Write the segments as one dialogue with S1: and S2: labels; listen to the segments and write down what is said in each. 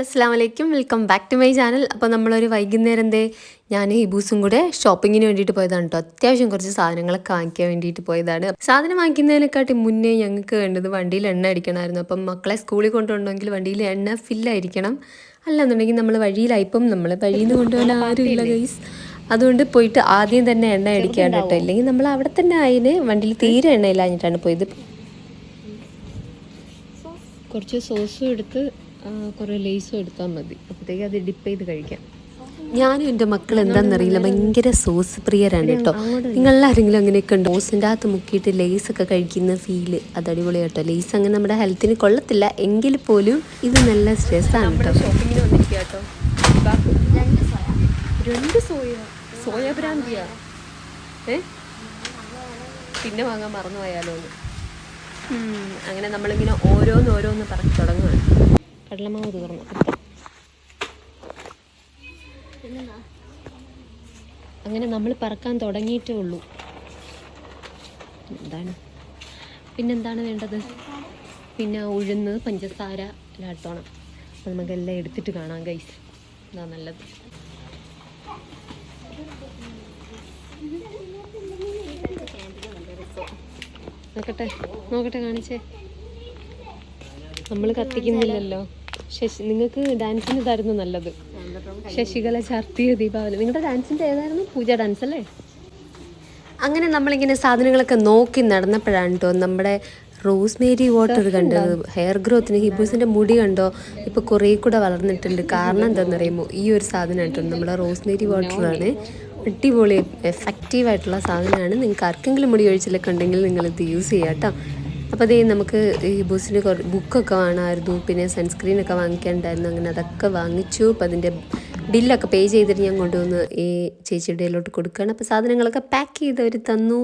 S1: അസ്സലാമു അലൈക്കും, welcome back to my channel. അപ്പോൾ നമ്മളൊരു വൈകുന്നേരം ഞാൻ ഹിബൂസും കൂടെ ഷോപ്പിങ്ങിന് വേണ്ടിയിട്ട് പോയതാണ് കേട്ടോ. അത്യാവശ്യം കുറച്ച് സാധനങ്ങളൊക്കെ വാങ്ങിക്കാൻ വേണ്ടിയിട്ട് പോയതാണ്. സാധനം വാങ്ങിക്കുന്നതിനെക്കാട്ടി മുന്നേ ഞങ്ങൾക്ക് വേണ്ടത് വണ്ടിയിൽ എണ്ണ അടിക്കണമായിരുന്നു. അപ്പം മക്കളെ സ്കൂളിൽ കൊണ്ടുപോകണമെങ്കിൽ വണ്ടിയിൽ എണ്ണ ഫില്ലായിരിക്കണം. അല്ലെന്നുണ്ടെങ്കിൽ നമ്മൾ വഴിയിലായിപ്പം നമ്മൾ വഴിയിൽ നിന്ന് കൊണ്ടുപോകാൻ ആരുമില്ല ഗൈസ്. അതുകൊണ്ട് പോയിട്ട് ആദ്യം തന്നെ എണ്ണ അടിക്കാൻ കേട്ടോ. ഇല്ലെങ്കിൽ നമ്മൾ അവിടെ തന്നെ അതിന് വണ്ടിയിൽ തീരെ എണ്ണ ഇല്ലാഞ്ഞിട്ടാണ് പോയത്. കുറച്ച് സോസും എടുത്ത് കുറേ ലേസും എടുത്താൽ മതി. അപ്പോഴത്തേക്ക് അത് ഡിപ്പ് ചെയ്ത് കഴിക്കാം. ഞാനും എൻ്റെ മക്കൾ എന്താണെന്നറിയില്ല, ഭയങ്കര സോസ് പ്രിയരാണ് കേട്ടോ. നിങ്ങളാരെങ്കിലും അങ്ങനെയൊക്കെ ഉണ്ടോ? സോസിൻ്റെ അകത്ത് മുക്കിയിട്ട് ലേസൊക്കെ കഴിക്കുന്ന ഫീല് അത് അടിപൊളി കേട്ടോ. ലേസ് അങ്ങനെ നമ്മുടെ ഹെൽത്തിന് കൊള്ളത്തില്ല, എങ്കിൽ പോലും ഇത് നല്ല സ്ട്രെസ്സാണ് കേട്ടോ. ഷോപ്പിങ്ങിന് വന്നിരിക്കുക കേട്ടോ. 2 സോയ ബ്രാൻഡിയാ. പിന്നെ വാങ്ങാൻ മറന്നു പോയാലോ. അങ്ങനെ നമ്മളിങ്ങനെ ഓരോന്ന് പറക്കി തുടങ്ങുകയാണ്. കടലമാവ് തീർന്നു. അങ്ങനെ നമ്മൾ പറക്കാൻ തുടങ്ങിയിട്ടേ ഉള്ളൂ. പിന്നെന്താണ് വേണ്ടത്? പിന്നെ ഉഴുന്ന്, പഞ്ചസാര എല്ലാം എടുത്തോണം. അപ്പോൾ നമുക്കെല്ലാം എടുത്തിട്ട് കാണാം ഗൈസ്. ഇതാ നല്ലത്. നോക്കട്ടെ കാണിച്ചേ. നമ്മൾ കത്തിക്കുന്നില്ലല്ലോ. നിങ്ങൾക്ക് ഡാൻസിന് ഇതായിരുന്നു നല്ലത്. ശശികല ചാർത്തിയ ദീപാവലി. നിങ്ങളുടെ ഡാൻസിൻ്റെ ഏതായിരുന്നു? പൂജ ഡാൻസ് അല്ലേ? അങ്ങനെ നമ്മളിങ്ങനെ സാധനങ്ങളൊക്കെ നോക്കി നടന്നപ്പോഴാണ് കേട്ടോ നമ്മുടെ റോസ്മേരി വാട്ടർ കണ്ടത്. ഹെയർ ഗ്രോത്തിന് ഹിബൂസിൻ്റെ മുടി കണ്ടോ ഇപ്പോൾ കുറേ കൂടെ വളർന്നിട്ടുണ്ട്. കാരണം എന്താണെന്നറിയുമോ? ഈ ഒരു സാധനം കേട്ടോ, നമ്മുടെ റോസ്മേരി വാട്ടറാണ്. അടിപൊളി എഫക്റ്റീവായിട്ടുള്ള സാധനമാണ്. നിങ്ങൾക്ക് ആർക്കെങ്കിലും മുടി ഒഴിച്ചിലൊക്കെ ഉണ്ടെങ്കിൽ നിങ്ങളിത് യൂസ് ചെയ്യാം കേട്ടോ. അപ്പോൾ അതേ നമുക്ക് ഈ ബൂസിന് ബുക്കൊക്കെ വേണമായിരുന്നു, പിന്നെ സൺസ്ക്രീനൊക്കെ വാങ്ങിക്കാനുണ്ടായിരുന്നു. അങ്ങനെ അതൊക്കെ വാങ്ങിച്ചു. അപ്പോൾ അതിൻ്റെ ബില്ലൊക്കെ പേ ചെയ്തിട്ട് ഞാൻ കൊണ്ടുവന്ന് ഈ ചേച്ചിയുടെ കയ്യിലോട്ട് കൊടുക്കുകയാണ്. അപ്പോൾ സാധനങ്ങളൊക്കെ പാക്ക് ചെയ്തവർ തന്നു.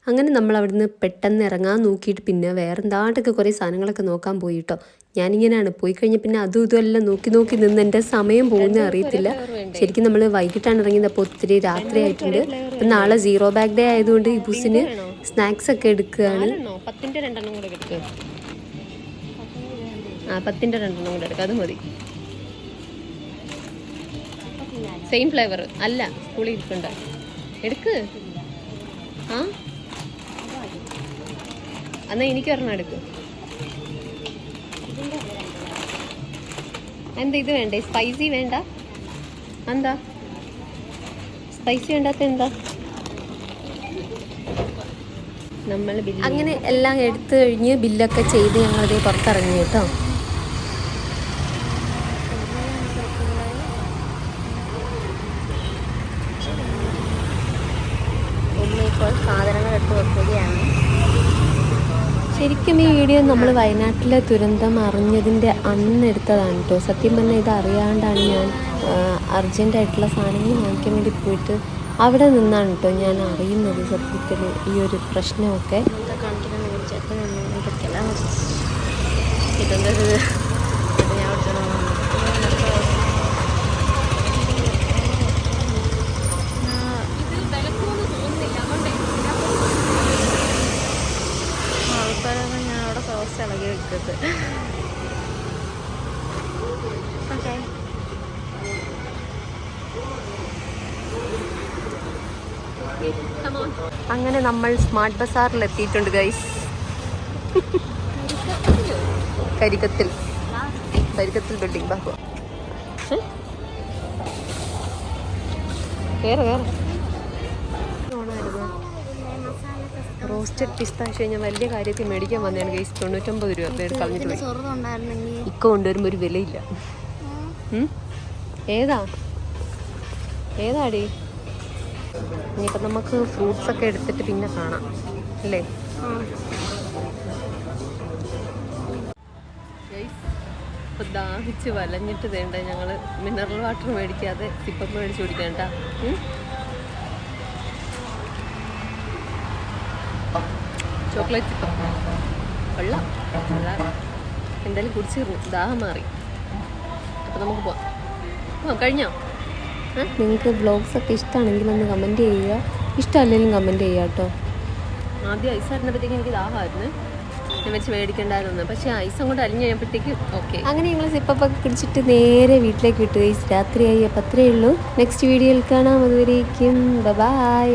S1: അങ്ങനെ നമ്മൾ അവിടുന്ന് പെട്ടെന്ന് ഇറങ്ങാൻ നോക്കിയിട്ട് പിന്നെ വേറെ എന്താണ്ടൊക്കെ കുറേ സാധനങ്ങളൊക്കെ നോക്കാൻ പോയി കേട്ടോ. ഞാനിങ്ങനെയാണ് പോയി കഴിഞ്ഞാൽ പിന്നെ അതും ഇതുമെല്ലാം നോക്കി നിന്ന് എൻ്റെ സമയം പോകുന്നത് അറിയത്തില്ല. ശരിക്കും നമ്മൾ വൈകിട്ടാണ് ഇറങ്ങിയത്. അപ്പോൾ ഒത്തിരി രാത്രി ആയിട്ടുണ്ട്. അപ്പം നാളെ 0 ബാഗ് ഡേ ആയതുകൊണ്ട് ഈ ബൂസിന് സ്നാക്സ് ഒക്കെ എടുക്കുകയാണ്. 10ൻ്റെ 2 കൂടെ എടുക്കുക. 10ൻ്റെ 2 കൂടെ എടുക്കുക, അത് മതി. സെയിം ഫ്ലേവർ അല്ല, സ്കൂളിൽ ഇരിക്കണ്ട. എടുക്ക്. എന്നാ എനിക്ക് ഒരെണ്ണം എടുക്ക്. എന്താ ഇത് വേണ്ടേ? സ്പൈസി വേണ്ട? എന്താ സ്പൈസി വേണ്ടാത്ത? എന്താ? നമ്മൾ അങ്ങനെ എല്ലാം എടുത്തു കഴിഞ്ഞ് ബില്ലൊക്കെ ചെയ്ത് ഞങ്ങളത് പുറത്തിറങ്ങി കേട്ടോ. ഇപ്പോൾ സാധനങ്ങൾ എടുത്ത് വെക്കുകയാണ്. ശരിക്കും ഈ വീഡിയോ നമ്മൾ വയനാട്ടിലെ ദുരന്തം അറിഞ്ഞതിൻ്റെ അന്ന് എടുത്തതാണ് കേട്ടോ. സത്യം പറഞ്ഞാൽ ഇത് അറിയാണ്ടാണ് ഞാൻ അർജൻറ്റായിട്ടുള്ള സാധനങ്ങൾ വാങ്ങിക്കാൻ വേണ്ടി പോയിട്ട് അവിടെ നിന്നാണ് കേട്ടോ ഞാൻ അറിയുന്നത് സത്യത്തിൽ ഈ ഒരു പ്രശ്നമൊക്കെ. ഇതെന്താ ഞാൻ അവിടെ സോസ് ഇളകി വെക്കരുത്. ഓക്കെ, അങ്ങനെ നമ്മൾ സ്മാർട്ട് ബസാറിൽ എത്തിയിട്ടുണ്ട് ഗൈസ്. കരിക്കത്തിൽ ബിൽഡിംഗ് ബാഹു. റോസ്റ്റഡ് പിസ്താഷ്യോ ഞാൻ വലിയ കാര്യത്തിൽ മേടിക്കാൻ വന്നതാണ് ഗൈസ്. 99 രൂപ പേര് കളഞ്ഞിട്ട് പോയി. ഇക്ക കൊണ്ടുവരുമ്പോൾ ഒരു വിലയില്ല. ഏതാടി? ഇനിയിപ്പം നമുക്ക് ഫ്രൂട്ട്സൊക്കെ എടുത്തിട്ട് പിന്നെ കാണാം അല്ലേ? ഇപ്പം ദാഹിച്ച് വലഞ്ഞിട്ട് വേണ്ട ഞങ്ങൾ മിനറൽ വാട്ടർ മേടിക്കാതെ സിപ്പം മേടിച്ച് കുടിക്കേണ്ട. ചോക്ലേറ്റ് സിപ്പം വെള്ളം എന്തായാലും കുടിച്ചിരുന്നു, ദാഹം മാറി. അപ്പം നമുക്ക് പോവാം. കഴിഞ്ഞോ? നിങ്ങൾക്ക് വ്ളോഗ്സൊക്കെ ഇഷ്ടമാണെങ്കിൽ ഒന്ന് കമൻറ്റ് ചെയ്യുക, ഇഷ്ടമല്ലെങ്കിലും കമൻറ്റ് ചെയ്യുക കേട്ടോ. ആദ്യം ഐസായിരുന്നപ്പോഴത്തേക്കും എനിക്ക് ദാഹമായിരുന്നു. ഞാൻ വെച്ച് മേടിക്കണ്ടായിരുന്നു, പക്ഷേ ഐസും കൂടെ അലിഞ്ഞ് കഴിയുമ്പോഴത്തേക്ക് ഓക്കെ. അങ്ങനെ ഞങ്ങൾ സിപ്പൊക്കെ കുടിച്ചിട്ട് നേരെ വീട്ടിലേക്ക് വിട്ടു. രാത്രിയായി. അപ്പം അത്രയേ ഉള്ളൂ. നെക്സ്റ്റ് വീഡിയോയിൽ കാണാം. അതുവരേക്കും ബൈ.